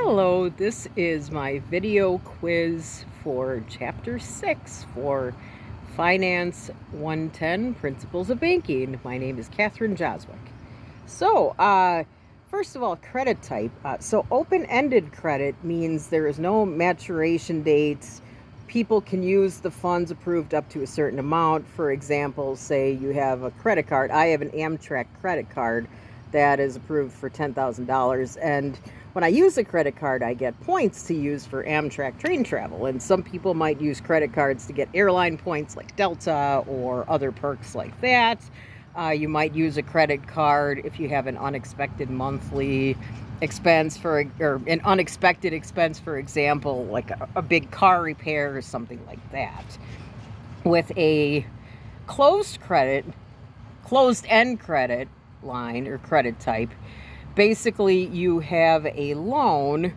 Hello, this is my video quiz for Chapter 6 for Finance 110 Principles of Banking. My name is Catherine Joswick. First of all, credit type. Open-ended credit means there is no maturation dates. People can use the funds approved up to a certain amount. For example, say you have a credit card. I have an Amtrak credit card that is approved for $10,000, and when I use a credit card, I get points to use for Amtrak train travel. And some people might use credit cards to get airline points like Delta or other perks like that. You might use a credit card if you have an unexpected monthly expense or an unexpected expense, for example, like a big car repair or something like that. With a closed-end credit line or credit type, basically you have a loan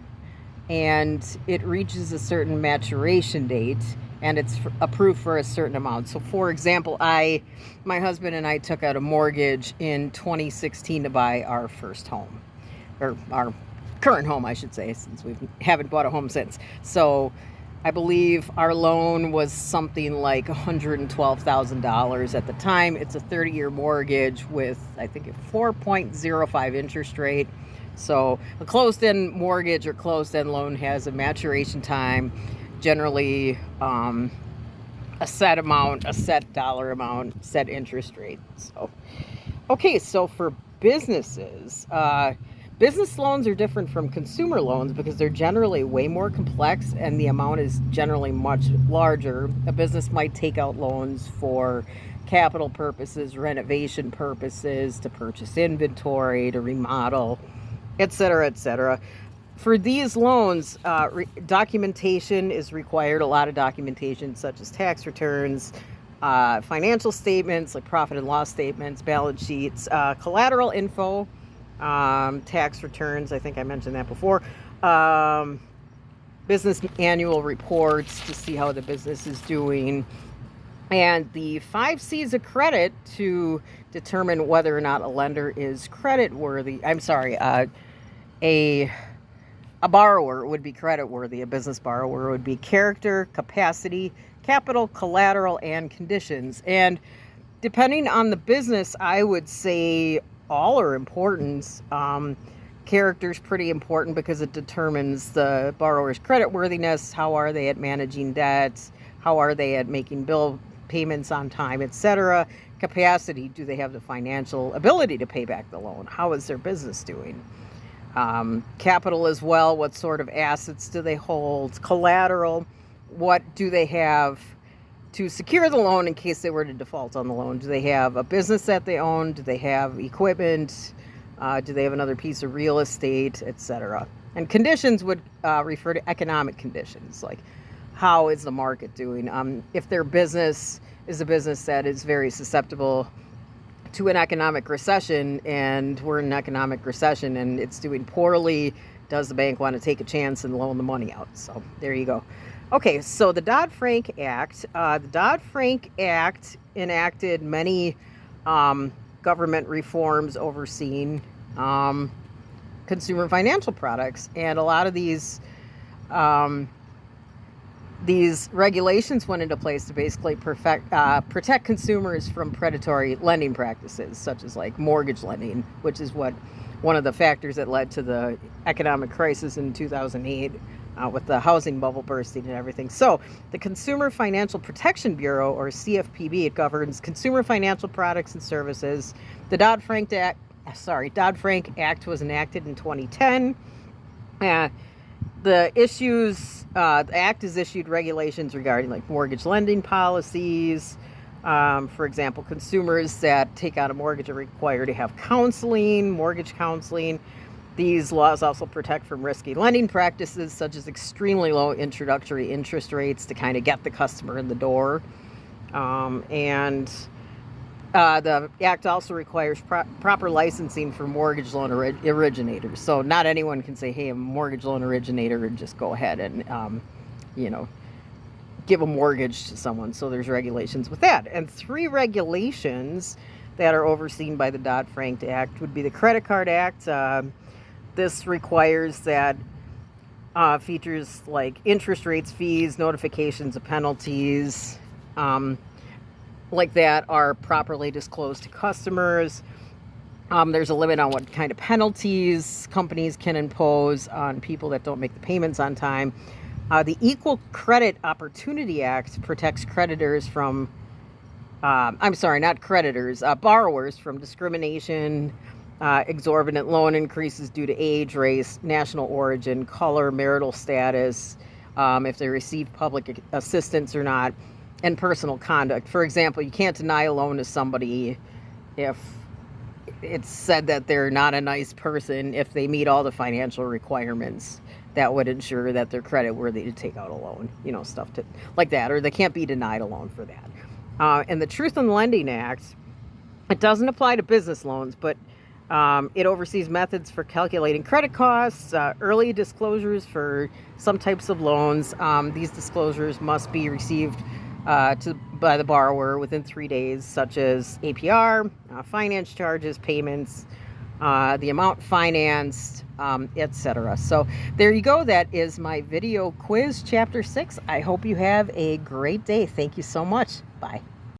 and it reaches a certain maturation date and it's approved for a certain amount. So for example, my husband and I took out a mortgage in 2016 to buy our first home, or our current home, I should say, since we haven't bought a home since. So I believe our loan was something like $112,000 at the time. It's a 30-year mortgage with, I think, a 4.05 interest rate. So a closed-end mortgage or closed-end loan has a maturation time, generally a set amount, a set dollar amount, set interest rate. So for businesses, business loans are different from consumer loans because they're generally way more complex and the amount is generally much larger. A business might take out loans for capital purposes, renovation purposes, to purchase inventory, to remodel, etc., etc. For these loans, documentation is required, a lot of documentation such as tax returns, financial statements like profit and loss statements, balance sheets, collateral info, tax returns, I think I mentioned that before, business annual reports to see how the business is doing, and the 5 C's of credit to determine whether or not a lender is credit worthy. A borrower would be credit worthy. A business borrower would be character, capacity, capital, collateral, and conditions. And depending on the business, I would say all are important. Character is pretty important because it determines the borrower's credit worthiness. How are they at managing debts? How are they at making bill payments on time, etc.? Capacity, do they have the financial ability to pay back the loan? How is their business doing? Capital as well, what sort of assets do they hold? Collateral, what do they have to secure the loan in case they were to default on the loan? Do they have a business that they own? Do they have equipment? Do they have another piece of real estate, etc.? And conditions would refer to economic conditions, like how is the market doing? If their business is a business that is very susceptible to an economic recession, and we're in an economic recession and it's doing poorly, does the bank want to take a chance and loan the money out? So there you go. Okay, so the Dodd-Frank Act. The Dodd-Frank Act enacted many government reforms overseeing consumer financial products, and a lot of these regulations went into place to basically protect consumers from predatory lending practices, such as like mortgage lending, which is one of the factors that led to the economic crisis in 2008 with the housing bubble bursting and everything. So the Consumer Financial Protection Bureau, or CFPB, it governs consumer financial products and services. The Dodd-Frank Act was enacted in 2010. The act has issued regulations regarding like mortgage lending policies. For example, consumers that take out a mortgage are required to have mortgage counseling. These laws also protect from risky lending practices, such as extremely low introductory interest rates to kind of get the customer in the door. The act also requires proper licensing for mortgage loan originators. So not anyone can say, hey, I'm a mortgage loan originator, and just go ahead and, give a mortgage to someone. So there's regulations with that. And 3 regulations that are overseen by the Dodd-Frank Act would be the Credit Card Act. This requires that Features like interest rates, fees, notifications of penalties, like that are properly disclosed to customers. There's a limit on what kind of penalties companies can impose on people that don't make the payments on time. The Equal Credit Opportunity Act protects creditors from, I'm sorry, not creditors, borrowers from discrimination, exorbitant loan increases due to age, race, national origin, color, marital status, if they receive public assistance or not, and personal conduct. For example, you can't deny a loan to somebody if it's said that they're not a nice person, if they meet all the financial requirements that would ensure that they're credit worthy to take out a loan, stuff like that, or they can't be denied a loan for that. And the Truth in Lending Act, it doesn't apply to business loans, but it oversees methods for calculating credit costs, early disclosures for some types of loans. These disclosures must be received by the borrower within 3 days, such as APR, finance charges, payments, the amount financed, etc. So there you go. That is my video quiz, Chapter 6. I hope you have a great day. Thank you so much. Bye.